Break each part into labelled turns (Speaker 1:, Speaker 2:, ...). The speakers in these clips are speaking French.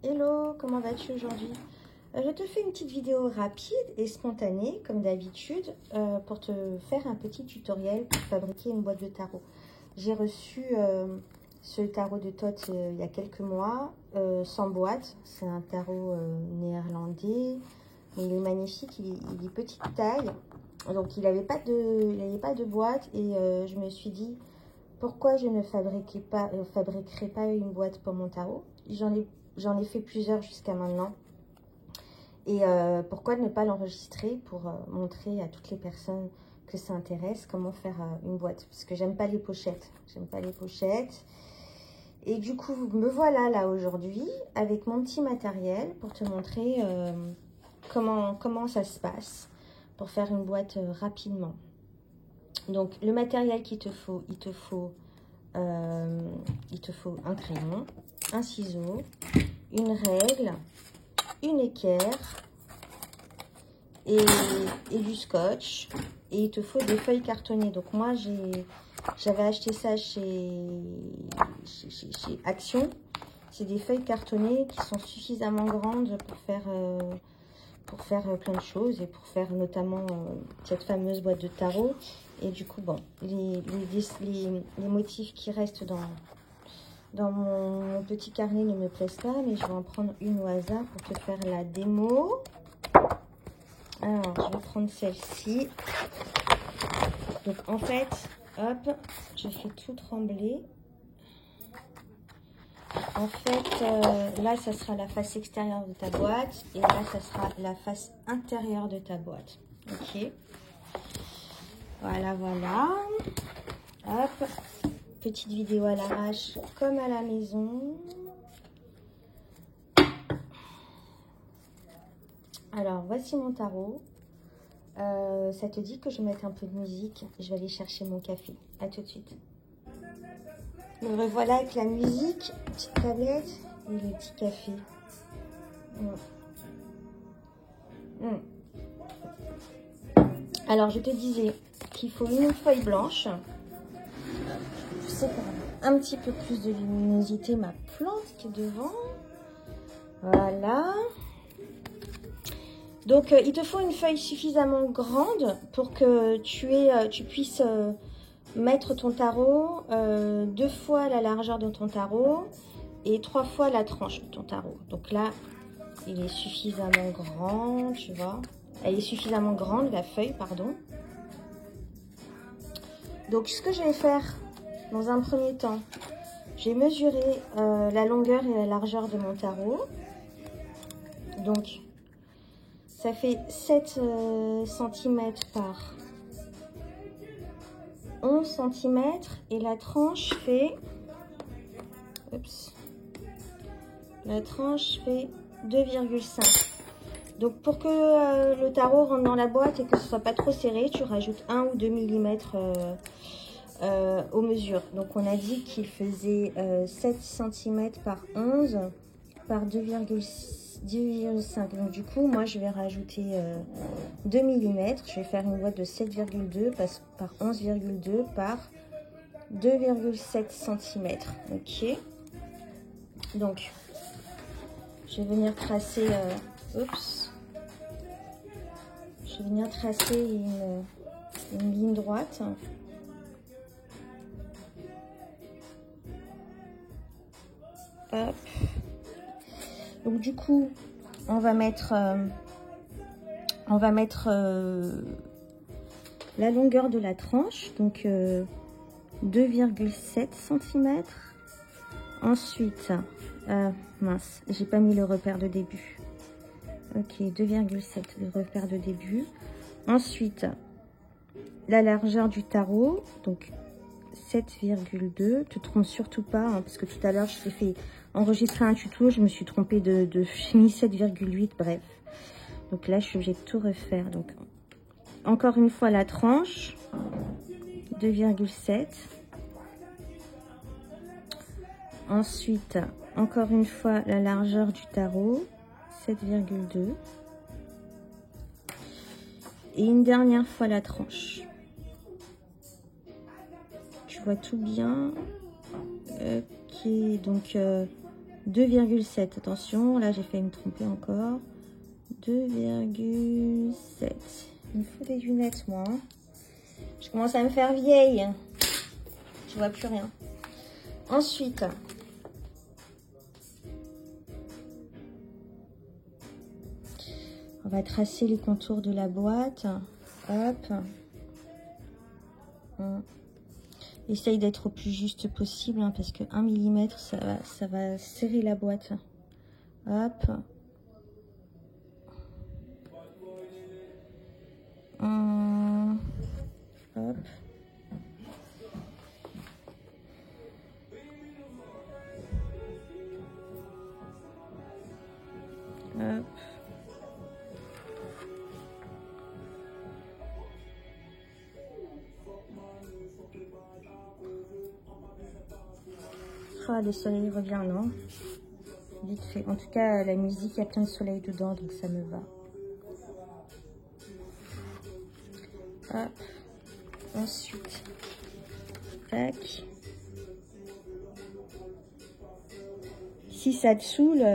Speaker 1: Hello, comment vas-tu aujourd'hui? Je te fais une petite vidéo rapide et spontanée, comme d'habitude, pour te faire un petit tutoriel pour fabriquer une boîte de tarot. J'ai reçu ce tarot de Thoth il y a quelques mois, sans boîte. C'est un tarot néerlandais, mais il est magnifique, il est petite taille. Donc il n'avait pas de boîte et je me suis dit, pourquoi je ne fabriquerai pas une boîte pour mon tarot? J'en ai fait plusieurs jusqu'à maintenant. Et pourquoi ne pas l'enregistrer pour montrer à toutes les personnes que ça intéresse comment faire une boîte. Parce que j'aime pas les pochettes. J'aime pas les pochettes. Et du coup, me voilà là aujourd'hui avec mon petit matériel pour te montrer comment ça se passe pour faire une boîte rapidement. Donc, le matériel qu'il te faut, il te faut un crayon, un ciseau, une règle, une équerre et du scotch. Et il te faut des feuilles cartonnées. Donc, moi, j'avais acheté ça chez Action. C'est des feuilles cartonnées qui sont suffisamment grandes pour faire plein de choses et pour faire notamment cette fameuse boîte de tarot. Et du coup, bon, les motifs qui restent dans mon petit carnet ne me plaisent pas, mais je vais en prendre une au hasard pour te faire la démo. Alors, je vais prendre celle-ci. Donc, en fait, hop, je fais tout trembler. En fait, là, ça sera la face extérieure de ta boîte. Et là, ça sera la face intérieure de ta boîte. Ok. Voilà, voilà. Hop. Petite vidéo à l'arrache, comme à la maison. Alors, voici mon tarot. Ça te dit que je mette un peu de musique? Je vais aller chercher mon café. À tout de suite. Me revoilà avec la musique, petite tablette et le petit café. Alors, je te disais qu'il faut une feuille blanche. Je sais qu'on a un petit peu plus de luminosité, ma plante qui est devant. Voilà. Donc, il te faut une feuille suffisamment grande pour que tu puisses mettre ton tarot 2 fois la largeur de ton tarot et 3 fois la tranche de ton tarot. Donc là, il est suffisamment grand, tu vois. Elle est suffisamment grande, la feuille, pardon. Donc, ce que je vais faire dans un premier temps, j'ai mesuré la longueur et la largeur de mon tarot. Donc, ça fait 7 cm par 11 cm et la tranche fait... Oups. La tranche fait 2,5. Donc, pour que le tarot rentre dans la boîte et que ce soit pas trop serré, tu rajoutes 1 ou 2 mm aux mesures. Donc, on a dit qu'il faisait 7 cm par 11 par 2,5. Donc, du coup, moi, je vais rajouter 2 mm. Je vais faire une boîte de 7,2 par 11,2 par 2,7 cm. Ok. Donc, je vais venir tracer... oups. Je vais venir tracer une ligne droite. Hop. Donc du coup, on va mettre la longueur de la tranche, donc 2,7 cm. Ensuite, mince, j'ai pas mis le repère de début. Ok, 2,7, le repère de début. Ensuite, la largeur du tarot, donc 7,2. Te trompe surtout pas, hein, parce que tout à l'heure, je t'ai fait enregistrer un tuto, je me suis trompée j'ai mis 7,8, bref. Donc là, je suis obligée de tout refaire. Donc, encore une fois, la tranche, 2,7. Ensuite, encore une fois, la largeur du tarot, 7,2. Et une dernière fois, la tranche. Tu vois tout bien. Ok, donc 2,7. Attention, là j'ai failli me tromper encore. 2,7. Il me faut des lunettes, moi. Hein. Je commence à me faire vieille. Je vois plus rien. Ensuite, on va tracer les contours de la boîte. Hop. Essaye d'être au plus juste possible, hein, parce que 1 mm, ça va serrer la boîte. Hop. Hop. Hop. Ah, le soleil revient, non? Vite fait. En tout cas, la musique, il y a plein de soleil dedans, donc ça me va. Hop. Ensuite, tac. Si ça te saoule,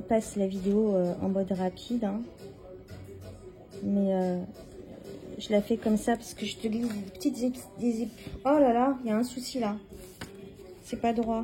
Speaker 1: passe la vidéo en mode rapide. Hein. Mais je la fais comme ça parce que je te glisse des petites Oh là là, il y a un souci là. C'est pas droit.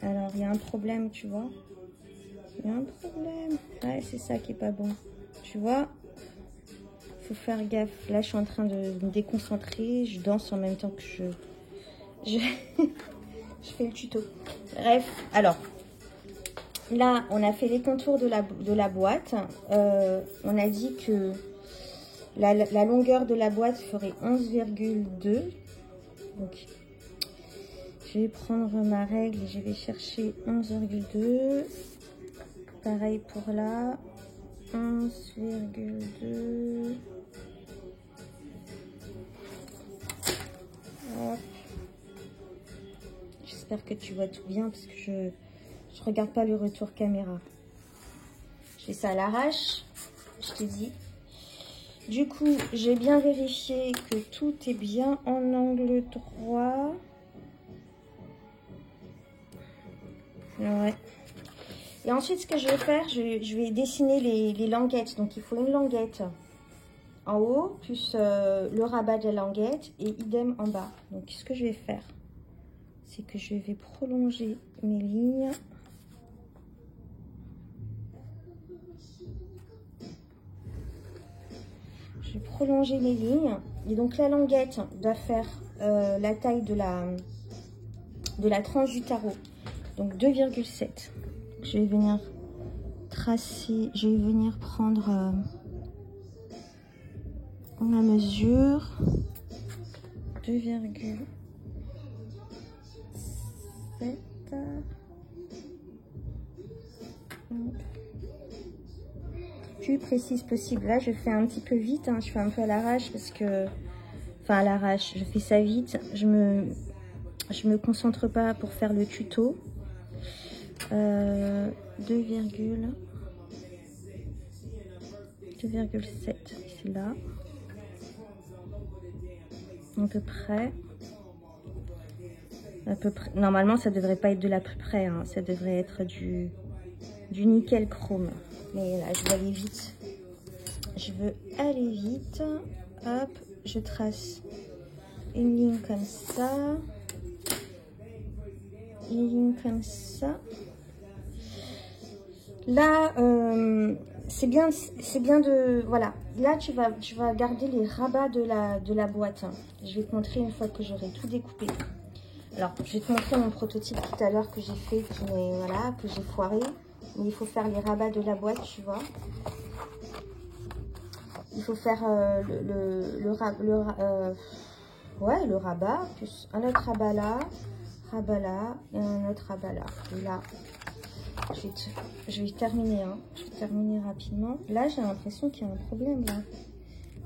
Speaker 1: Alors, il y a un problème, tu vois. Il y a un problème. Ouais, c'est ça qui est pas bon. Tu vois, faut faire gaffe. Là, je suis en train de me déconcentrer. Je danse en même temps que je fais le tuto. Bref, alors, là, on a fait les contours de la boîte. On a dit que la longueur de la boîte ferait 11,2. Donc, je vais prendre ma règle et je vais chercher 11,2. Pareil pour là. 11,2. J'espère que tu vois tout bien parce que je regarde pas le retour caméra. Je fais ça à l'arrache, je te dis. Du coup, j'ai bien vérifié que tout est bien en angle droit. Ouais. Et ensuite, ce que je vais faire, je vais dessiner les languettes. Donc, il faut une languette en haut, plus le rabat de la languette, et idem en bas. Donc, ce que je vais faire, c'est que je vais prolonger mes lignes. Je vais prolonger mes lignes. Et donc, la languette doit faire la taille de la tranche du tarot. Donc, 2,7. Je vais venir tracer, je vais venir prendre ma mesure. 2,7. Plus précise possible. Là, je fais un petit peu vite, hein. Je fais un peu à l'arrache parce que... Enfin, à l'arrache, je fais ça vite. Je me concentre pas pour faire le tuto. 2,7, c'est là. À peu près. Normalement, ça devrait pas être de l'à peu près. Hein. Ça devrait être du nickel chrome. Mais là, je veux aller vite. Je veux aller vite. Hop, je trace une ligne comme ça. Une ligne comme ça. Là, c'est bien de... Voilà. Là, tu vas garder les rabats de la boîte. Je vais te montrer une fois que j'aurai tout découpé. Alors, je vais te montrer mon prototype tout à l'heure que j'ai fait, que j'ai foiré. Mais il faut faire les rabats de la boîte, tu vois. Il faut faire le rabat, plus un autre rabat là et un autre rabat là. Et là, je vais terminer, hein. Je vais terminer rapidement. Là, j'ai l'impression qu'il y a un problème là.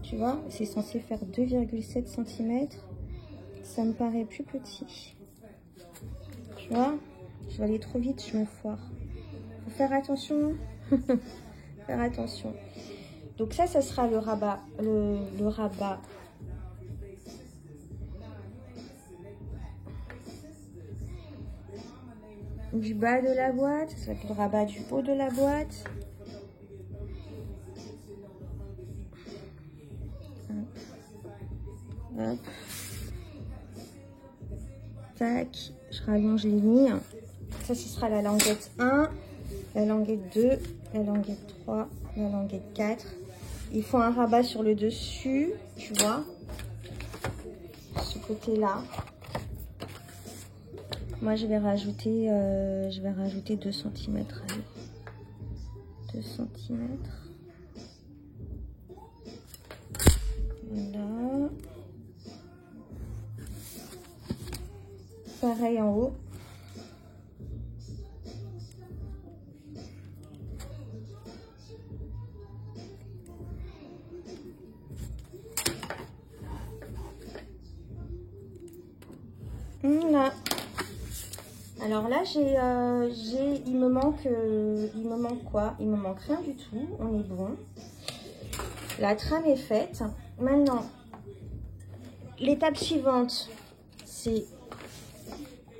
Speaker 1: Tu vois, c'est censé faire 2,7 cm. Ça me paraît plus petit. Tu vois, je vais aller trop vite, je me foire. Faut faire attention. Faire attention. Donc ça sera le rabat. Le rabat du bas de la boîte, ça va être le rabat du haut de la boîte. Hop. Tac, je rallonge les lignes. Ça, ce sera la languette 1, la languette 2, la languette 3, la languette 4. Il faut un rabat sur le dessus, tu vois, ce côté-là. Moi, je vais rajouter 2 cm. 2 cm. Voilà. Pareil en haut. Voilà. Alors là, il me manque quoi? Il me manque rien du tout. On est bon. La trame est faite. Maintenant, l'étape suivante, c'est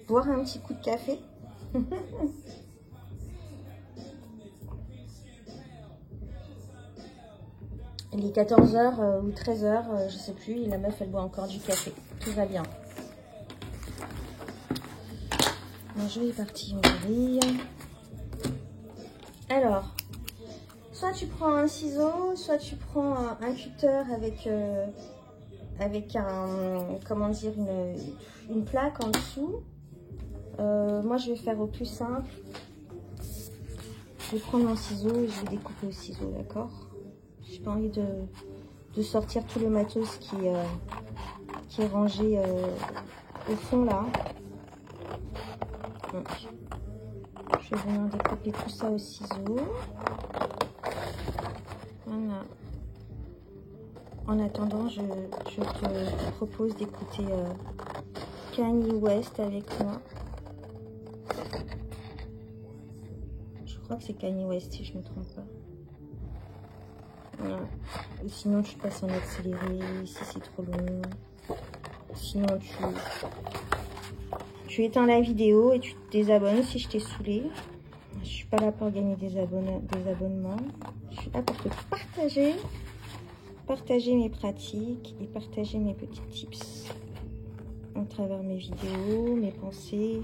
Speaker 1: boire un petit coup de café. Il est 14 h ou 13 h, je sais plus. Et la meuf, elle boit encore du café. Tout va bien. Je vais partir ouvrir. Alors, soit tu prends un ciseau, soit tu prends un cutter avec un, comment dire, une plaque en dessous. Moi, je vais faire au plus simple. Je vais prendre mon ciseau et je vais découper au ciseau, d'accord? J'ai pas envie de sortir tout le matos qui est rangé au fond là. Donc, je vais venir découper tout ça au ciseau. Voilà. En attendant, je te propose d'écouter Kanye West avec moi. Je crois que c'est Kanye West si je ne me trompe pas. Voilà. Ou sinon tu passes en accéléré si c'est trop long. Sinon tu éteins la vidéo et tu te désabonnes si je t'ai saoulé. Je suis pas là pour gagner des abonnements. Je suis là pour te partager mes pratiques et partager mes petits tips à travers mes vidéos, mes pensées,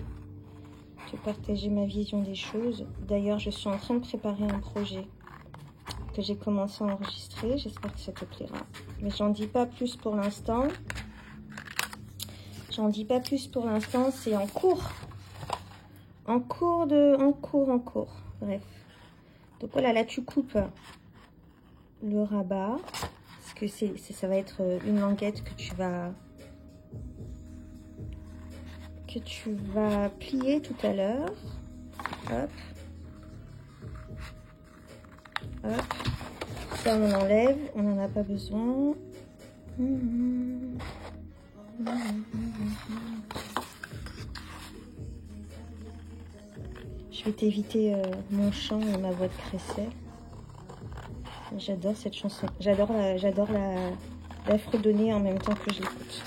Speaker 1: te partager ma vision des choses. D'ailleurs, je suis en train de préparer un projet que j'ai commencé à enregistrer. J'espère que ça te plaira. Mais j'en dis pas plus pour l'instant. C'est en cours. En cours. Bref. Donc voilà, là tu coupes le rabat. Parce que ça va être une languette que tu vas plier tout à l'heure. Hop. Hop. Ça on enlève, on n'en a pas besoin. Je vais t'éviter mon chant et ma voix de Crécet. J'adore cette chanson. J'adore la fredonner en même temps que je l'écoute.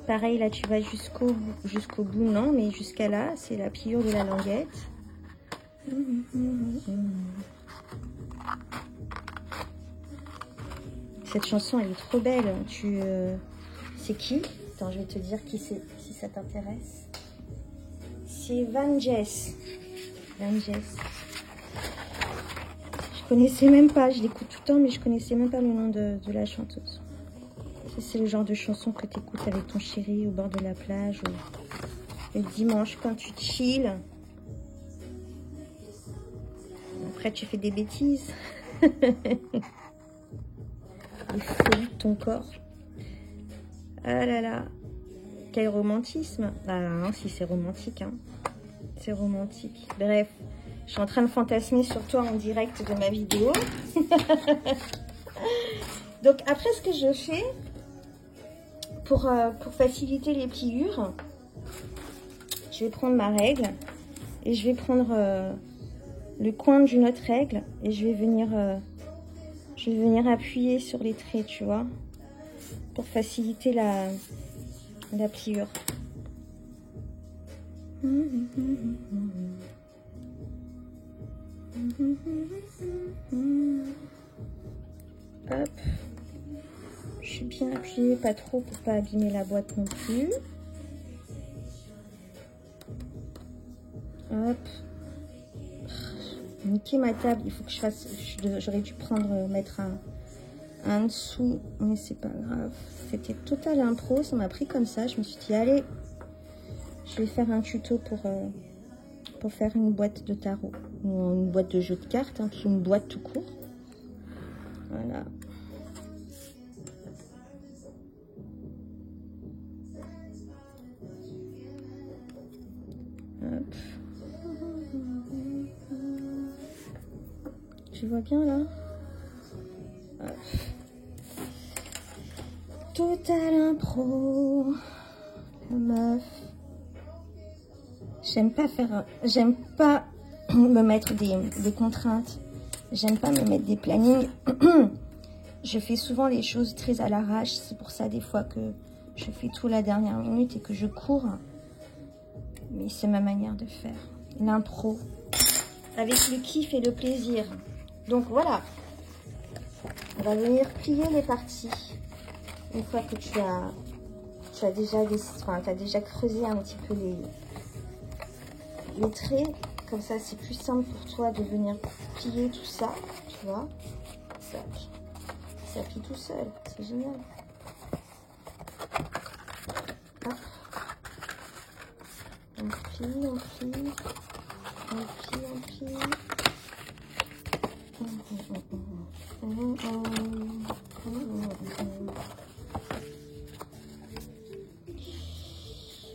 Speaker 1: Pareil, là tu vas jusqu'au bout, non, mais jusqu'à là, c'est la pliure de la languette. Cette chanson, elle est trop belle. C'est qui? Attends, je vais te dire qui c'est, si ça t'intéresse. C'est Van Jess. Je connaissais même pas, je l'écoute tout le temps, mais je connaissais même pas le nom de la chanteuse. C'est le genre de chanson que tu écoutes avec ton chéri au bord de la plage ou le dimanche quand tu chill. Après, tu fais des bêtises. Les folies de ton corps. Ah là là. Quel romantisme. Ah non, si c'est romantique. Hein. C'est romantique. Bref, je suis en train de fantasmer sur toi en direct de ma vidéo. Donc après, ce que je fais pour faciliter les pliures, je vais prendre ma règle et je vais prendre le coin d'une autre règle et je vais venir appuyer sur les traits, tu vois, pour faciliter la pliure. Hop. Je suis bien appuyée, pas trop pour pas abîmer la boîte non plus. Hop. Niquer ma table, il faut que je fasse. J'aurais dû mettre un dessous, mais c'est pas grave. C'était total impro, ça m'a pris comme ça. Je me suis dit, allez, je vais faire un tuto pour faire une boîte de tarot. Ou une boîte de jeu de cartes, hein, puis une boîte tout court. Voilà. Hop. Tu vois bien là? Hop. Total impro. La meuf. J'aime pas me mettre des contraintes. J'aime pas me mettre des plannings. Je fais souvent les choses très à l'arrache. C'est pour ça des fois que je fais tout la dernière minute et que je cours. Mais c'est ma manière de faire. L'impro. Avec le kiff et le plaisir. Donc voilà. On va venir plier les parties. Une fois que tu as déjà creusé un petit peu les traits. Comme ça, c'est plus simple pour toi de venir plier tout ça. Tu vois. Ça plie tout seul. C'est génial. Hop. On plie, on plie. On plie, on plie.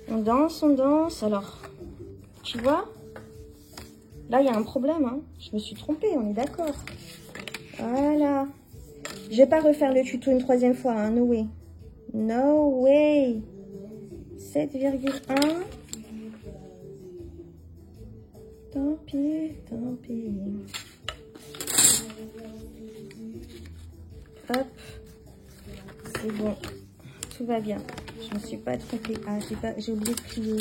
Speaker 1: On danse. Alors, tu vois, là, il y a un problème. Hein. Je me suis trompée, on est d'accord. Voilà. Je vais pas refaire le tuto une troisième fois. Hein. No way. No way. 7,1. Tant pis, tant pis. Hop, c'est bon, tout va bien. Je me suis pas trompée. Ah, j'ai oublié de plier.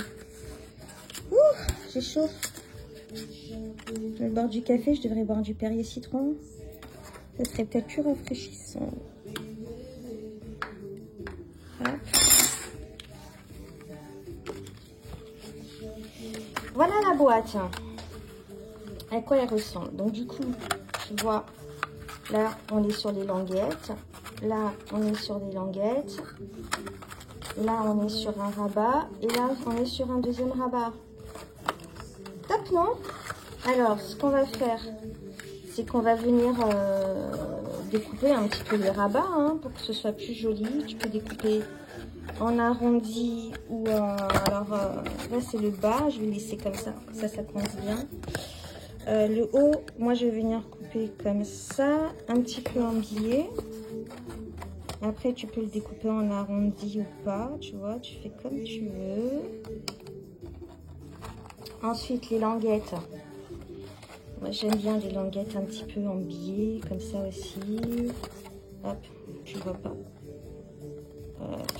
Speaker 1: Ouh, j'ai chaud. Je bois du café, je devrais boire du Perrier citron. Ça serait peut-être plus rafraîchissant. Hop. Voilà la boîte. À quoi elle ressemble? Donc du coup, tu vois. Là, on est sur les languettes. Là, on est sur les languettes. Là, on est sur un rabat. Et là, on est sur un deuxième rabat. Top, non? Alors, ce qu'on va faire, c'est qu'on va venir découper un petit peu les rabats hein, pour que ce soit plus joli. Tu peux découper en arrondi ou en... Alors, là, c'est le bas. Je vais laisser comme ça. Ça commence bien. Le haut, moi je vais venir couper comme ça, un petit peu en biais. Après tu peux le découper en arrondi ou pas, tu vois, tu fais comme tu veux. Ensuite les languettes. Moi j'aime bien les languettes un petit peu en biais, comme ça aussi. Hop, tu vois pas. Hop.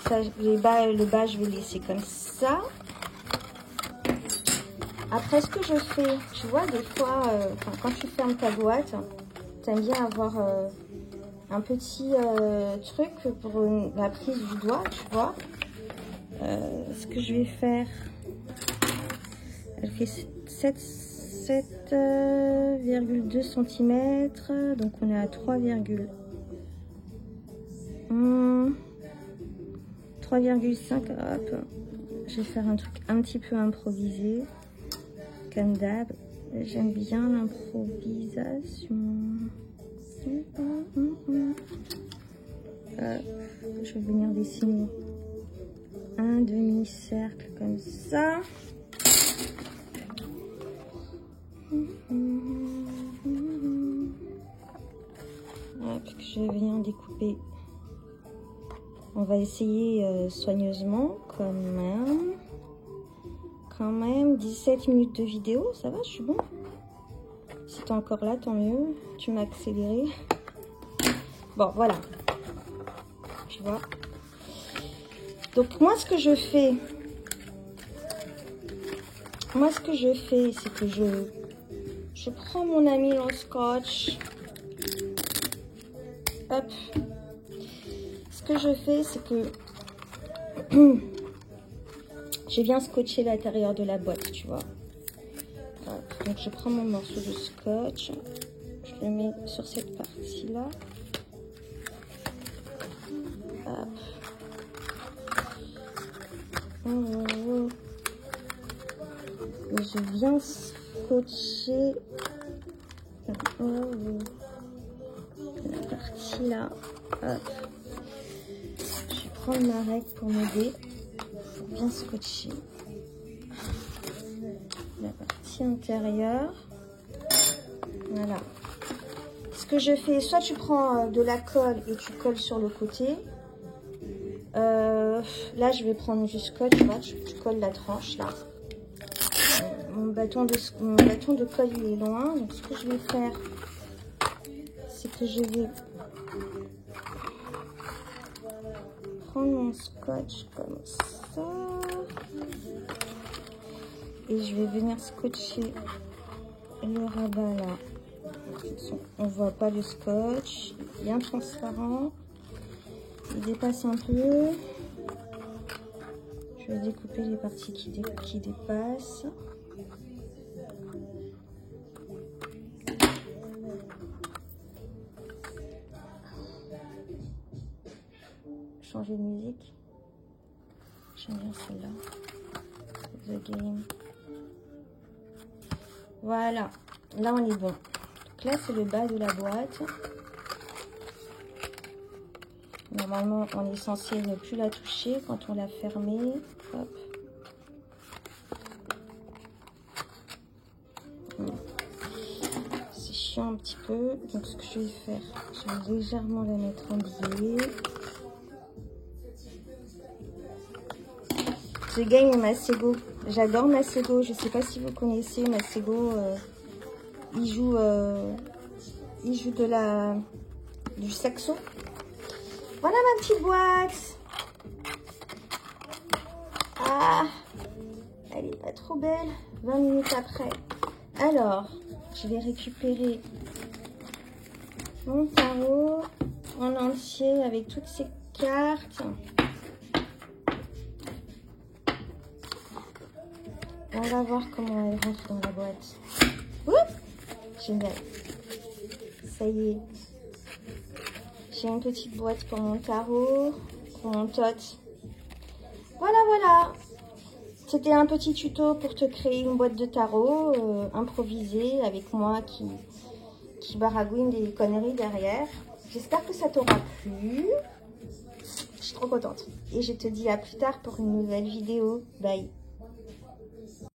Speaker 1: Ça, le bas je vais laisser comme ça. Après, ce que je fais, tu vois, des fois, quand tu fermes ta boîte, tu aimes bien avoir un petit truc pour la prise du doigt, tu vois. Ce que je vais faire, elle fait 7,2 cm, donc on est à 3,5, hop. Je vais faire un truc un petit peu improvisé. Comme d'hab, j'aime bien l'improvisation. Je vais venir dessiner un demi-cercle comme ça. Hop, je vais venir découper. On va essayer soigneusement quand quand même 17 minutes de vidéo. Ça va, je suis bon. Si t'es encore là, tant mieux. Tu m'as accéléré. Bon, voilà. Tu vois. Donc, moi, ce que je fais, c'est que je prends mon amylon scotch. Hop. Ce que je fais, c'est que je viens scotcher l'intérieur de la boîte, tu vois. Hop. Donc, je prends mon morceau de scotch. Je le mets sur cette partie-là. Hop. Et je viens scotcher la partie là. Hop. Je vais prendre ma règle pour m'aider. Pour bien scotcher la partie intérieure. Voilà. Ce que je fais, soit tu prends de la colle et tu colles sur le côté. Là, je vais prendre du scotch, tu vois, tu colles la tranche là. Mon bâton de colle il est loin, donc ce que je vais faire, c'est que je vais prendre mon scotch comme ça et je vais venir scotcher le rabat là. On voit pas le scotch, bien transparent, il dépasse un peu. Je vais découper les parties qui dépassent. Changer de musique. J'aime bien celle-là. The Game. Voilà. Là, on est bon. Donc là, c'est le bas de la boîte. Normalement, on est censé ne plus la toucher quand on l'a fermée. Hop. C'est chiant un petit peu. Donc, ce que je vais faire, je vais légèrement la mettre en biais. Je gagne Masego. J'adore Masego. Je ne sais pas si vous connaissez Masego. Il joue du saxo. Voilà ma petite boîte. Ah, elle est pas trop belle. 20 minutes après. Alors, je vais récupérer mon tarot en entier avec toutes ces cartes. On va voir comment elle rentre dans la boîte. Ouh, génial. Ça y est. J'ai une petite boîte pour mon tarot, pour mon tot. Voilà, voilà. C'était un petit tuto pour te créer une boîte de tarot improvisée avec moi qui baragouine des conneries derrière. J'espère que ça t'aura plu. Je suis trop contente. Et je te dis à plus tard pour une nouvelle vidéo. Bye.